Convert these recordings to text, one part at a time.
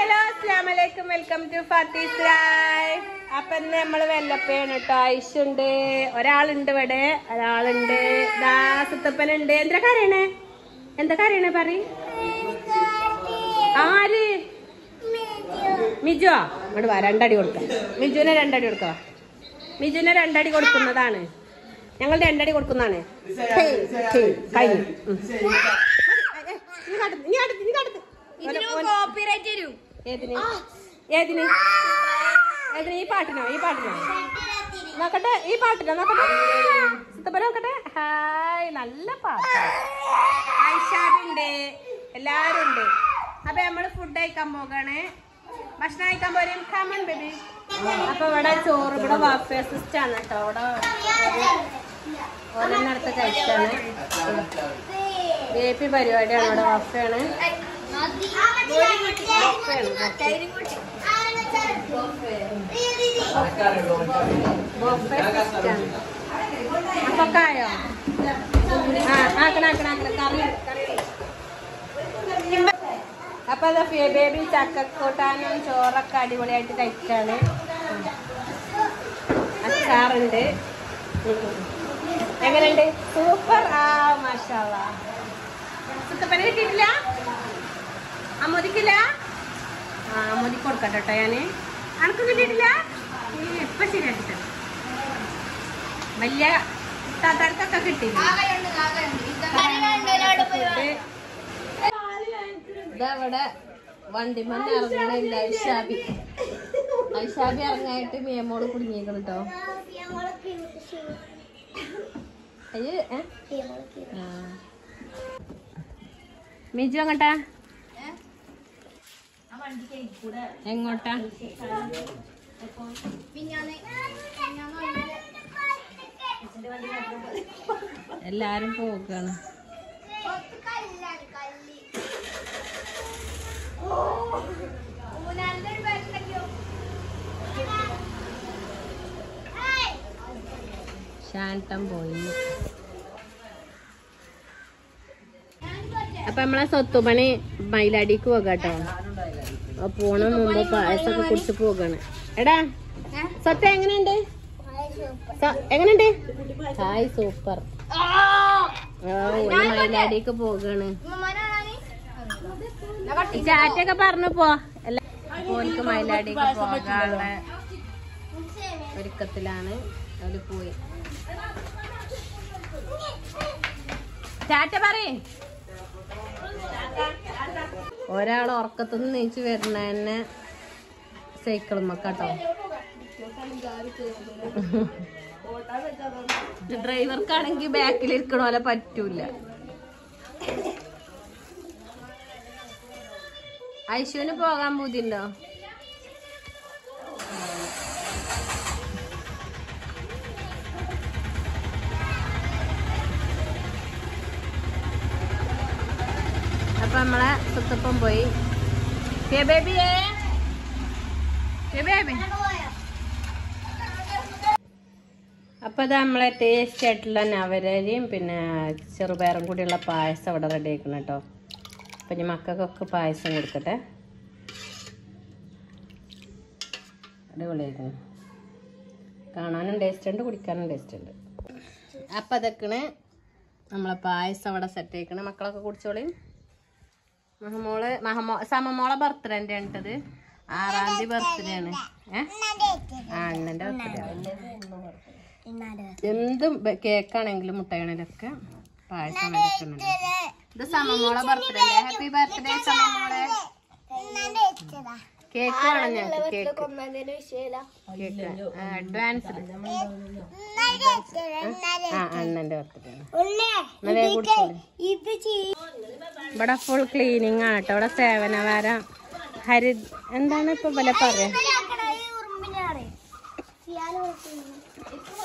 Hello അസ്സലാമലൈക്കും welcome to Fathi's life. അപ്പൊ ഇന്ന് നമ്മള് വെല്ലപ്പയാണ് കേട്ടോ. ഐഷുണ്ട്, ഒരാളുണ്ട് ഇവിടെ, ഒരാളുണ്ട് ദാസത്തപ്പനുണ്ട്. എന്താ കരയണേ? എന്താ കരയണേ പറ. ആര്? മിജുവാ? ഇങ്ങോട്ട് വാ, രണ്ടടി കൊടുക്കാം. മിജുവിനെ രണ്ടടി കൊടുക്കുക. മിജുവിനെ രണ്ടടി കൊടുക്കുന്നതാണ്. ഞങ്ങൾ രണ്ടടി കൊടുക്കുന്നതാണ്. കഴിഞ്ഞു. ഏതിന് ഈ പാട്ടിനോ? നോക്കട്ടെ, ഈ പാട്ടിനോ? നോക്കട്ടെ, സിത്തപ്പന നോക്കട്ടെ. ഹായ്, നല്ല പാട്ട്. ഐഷാബുണ്ട്, എല്ലാരും ഉണ്ട്. അപ്പൊ നമ്മള് ഫുഡ് കഴിക്കാൻ പോകാണ്. ഭക്ഷണം കഴിക്കാൻ പോരും. Come on baby. അപ്പൊ ഇവിടെ ചോറ്, ഇവിടെ വാഫേ സിസ്റ്റാണ് കേട്ടോ. ഇവിടെ ഓരോന്നടുത്ത് കഴിച്ചാണ്. ബേബി പരിപാടിയാണ്. ഇവിടെ വാഫയാണ്. അപ്പൊ ആയോ? അപ്പൊ ബേബി ചക്കക്കൂട്ടാനും ചോറൊക്കെ അടിപൊളിയായിട്ട് കഴിക്കാണ്. അച്ചാറുണ്ട്. എങ്ങനെയുണ്ട്? സൂപ്പർ. ആ മാഷാല്ലാ. സുത്തപ്പന കിട്ടിയിട്ടില്ല? അമ്മൂതിക്കില്ല? ആ അമ്മൂതിക്ക് കൊടുക്കട്ടെ കേട്ടോ. ഞാന് അനക്ക് കിട്ടിയിട്ടില്ല. ഇപ്പൊ ശരിയാക്കിട്ട വലിയ താത്താർക്കൊക്കെ കിട്ടിയില്ല. ഇതവിടെ വണ്ടിമന്ന് ഇറങ്ങണില്ല. ഐഷാബി ഇറങ്ങായിട്ട് മിയമോള് കുടുങ്ങിയേക്കണം കേട്ടോ. മിജു അങ്ങോട്ടാ? എങ്ങോട്ടാ? എല്ലാരും പോകാണ്. ശാന്തം പോയി. അപ്പൊ നമ്മളെ സ്വത്തുപണി മയിലാടിക്ക് പോകാട്ടോ. പോണ മുമ്പ് പായസൊക്കെ കുടിച്ച് പോകാണ്. എടാ സ്വത്ത എങ്ങനെയുണ്ട്? എങ്ങനെയുണ്ട്? Hi, super. മയിലാടിക്ക് പോകാണ്. ചാറ്റൊക്കെ പറഞ്ഞു പോ. ഓർക്ക് മയിലാടിക്ക് പോകാനുള്ള ഒരുക്കത്തിലാണ്. അവര് പോയി. ചാറ്റ പറയേ. ഒരാൾ ഉറക്കത്തുനിന്ന് നീച്ച് വരുന്ന തന്നെ സൈക്കിൾ മക്കാട്ടോ. ഡ്രൈവർക്കാണെങ്കിൽ ബാക്കിലിരിക്കണ പോലെ പറ്റൂല. ഐശുവിന് പോകാൻ പൂതിണ്ടോ? അപ്പൊ നമ്മളെ സുത്തപ്പം പോയി. അപ്പൊ അത് നമ്മളെ ടേസ്റ്റ് ആയിട്ടുള്ള നവരരിയും പിന്നെ ചെറുപയറും കൂടിയുള്ള പായസം അവിടെ റെഡി ആക്കണം കേട്ടോ. അപ്പൊ ഇനി മക്കൾക്കൊക്കെ പായസം കൊടുക്കട്ടെ. അടിപൊളിയായിരുന്നു. കാണാനും ടേസ്റ്റ് ഉണ്ട്, കുടിക്കാനും ടേസ്റ്റ് ഉണ്ട്. അപ്പൊ അതൊക്കെയാണ് നമ്മളെ പായസം അവിടെ സെറ്റ് ആയിക്കണേ. മക്കളൊക്കെ കുടിച്ചോളി. സമമോളെ ബർത്ത്ഡേ ഉണ്ടത്. 6-ാം തീയതി ബർത്ത്ഡേ ആണ്. അണ്ണന്റെ ബർത്ത്ഡേ ആണ്. എന്തും കേക്കാണെങ്കിലും മുട്ടയാണെങ്കിലൊക്കെ പായസം എടുക്കുന്നുണ്ട്. ഇത് സമമോളെ ബർത്ത്ഡേ. ഹാപ്പി ബർത്ത്ഡേ സമമോളെ. കേക്ക് വേണം ഞങ്ങൾക്ക്. Cake advance. അണ്ണന്റെ ബർത്ത്ഡേ ആണ്. ഇവിടെ ഫുൾ ക്ലീനിങ് ആണ് കേട്ടോ. ഇവിടെ സേവനവാരം എന്താണ് ഇപ്പൊ വില പറയാ?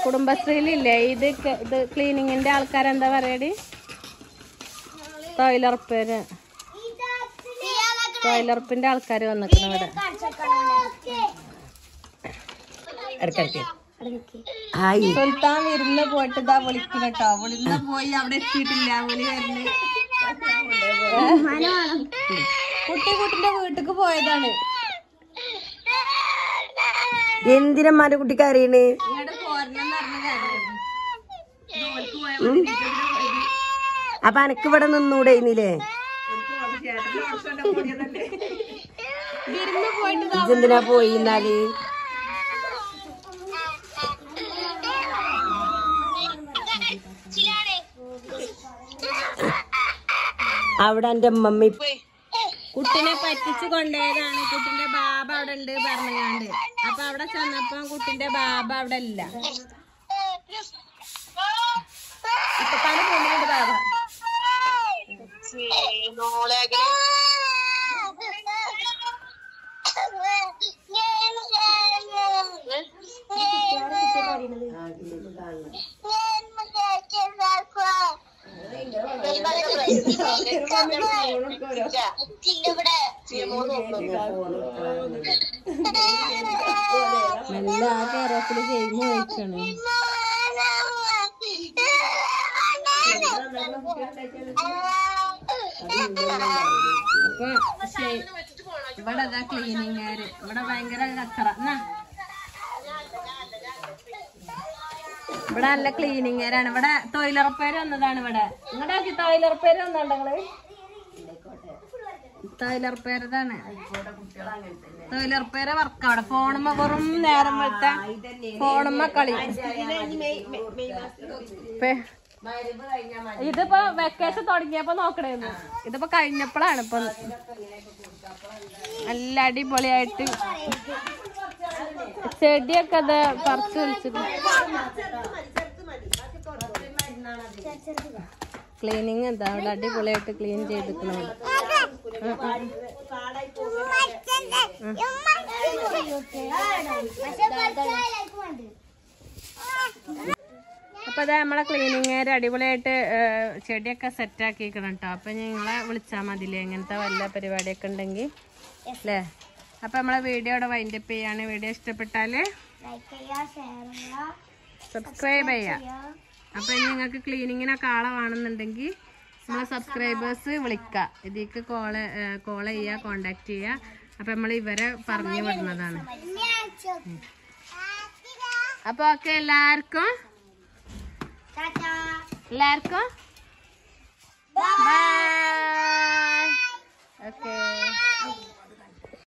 കുടുംബശ്രീയിലില്ലേ ഇത് ക്ലീനിങ്ങിന്റെ ആൾക്കാരെന്താ പറയടി? തൊഴിലുറപ്പിന്റെ ആൾക്കാർ വന്നിക്കണം ഇവിടെ. സുൽത്താൻ വിരുന്ന് പോയിട്ട് ഇതാ വിളിക്കണം കേട്ടോ. വിളിന്ന് പോയി അവിടെ എത്തിയിട്ടില്ല. വിളി വരുന്നു. കുട്ടിന്റെ വീട്ടിക്ക് പോയതാണ്. എന്തിനമ്മാന്റെ കുട്ടിക്ക് അറിയണ്? അപ്പൊ എനക്ക് ഇവിടെ നിന്നൂടെ ഇന്നില്ലേ? ഇതെന്തിനാ പോയി എന്നാല്? അവിടെ എന്റെ മമ്മി കുട്ടിനെ പറ്റിച്ച് കൊണ്ടുപോയതാണ്. കുട്ടിന്റെ ബാബ അവിടെ ഉണ്ട് പറഞ്ഞാണ്ട്. അപ്പൊ അവിടെ ചെന്നപ്പോ കുട്ടിന്റെ ബാബ അവിടെ ഇല്ല. ഇപ്പൊ പല പോകുന്നുണ്ട് ബാബ. നല്ല ആ കേരളത്തില് ഗെയിം കഴിക്കാണ്. അപ്പൊ ഇവിടെ അതാ ക്ലീനിങ്ങാര്. ഇവിടെ ഭയങ്കര കച്ചറ. ഇവിടെ നല്ല ക്ലീനിങ്ങാരാണ്. ഇവിടെ തൊഴിലുറപ്പേര് വന്നതാണ്. ഇവിടെ ഇങ്ങോട്ടാക്കി തൊഴിലുറപ്പേര് വന്നോണ്ട് നിങ്ങള്. തൊഴിലുറപ്പേരതാണ്. തൊഴിലുറപ്പേരെ വർക്ക് അവിടെ ഫോണുമ്മ വെറും നേരം വെളുത്ത ഫോണുമ്മ കളി. ഇതിപ്പോ വെക്കേഷൻ തുടങ്ങിയപ്പോ നോക്കണേന്ന്. ഇതിപ്പോ കഴിഞ്ഞപ്പോഴാണ് ഇപ്പൊ നല്ല അടിപൊളിയായിട്ട് ചെടിയൊക്കെ അത് പറിച്ചു വലിച്ചത്. ക്ലീനിങ് എന്താ അവിടെ അടിപൊളിയായിട്ട് ക്ലീൻ ചെയ്തിരിക്കണം. അപ്പൊ അതെ നമ്മളെ ക്ലീനിങ്ങേര് അടിപൊളിയായിട്ട് ചെടിയൊക്കെ സെറ്റ് ആക്കിക്കണം കേട്ടോ. അപ്പൊ നിങ്ങളെ വിളിച്ചാൽ മതില്ലേ എങ്ങനത്തെ വല്ല പരിപാടിയൊക്കെ ഉണ്ടെങ്കിൽ അല്ലേ. അപ്പൊ നമ്മളെ വീഡിയോ ഇവിടെ വൈൻഡപ്പ് ചെയ്യാണ്. വീഡിയോ ഇഷ്ടപ്പെട്ടാല് സബ്സ്ക്രൈബ് ചെയ്യാം. അപ്പൊ നിങ്ങൾക്ക് ക്ലീനിങ്ങിനൊക്കെ ആളെ വേണമെന്നുണ്ടെങ്കിൽ നമ്മളെ സബ്സ്ക്രൈബേഴ്സ് വിളിക്കുക. ഇതിലേക്ക് കോൾ ചെയ്യുക, കോണ്ടാക്ട് ചെയ്യുക. അപ്പൊ നമ്മൾ ഇവരെ പറഞ്ഞു വിടുന്നതാണ്. അപ്പൊ ഓക്കെ എല്ലാവർക്കും ബൈ. ഓക്കെ.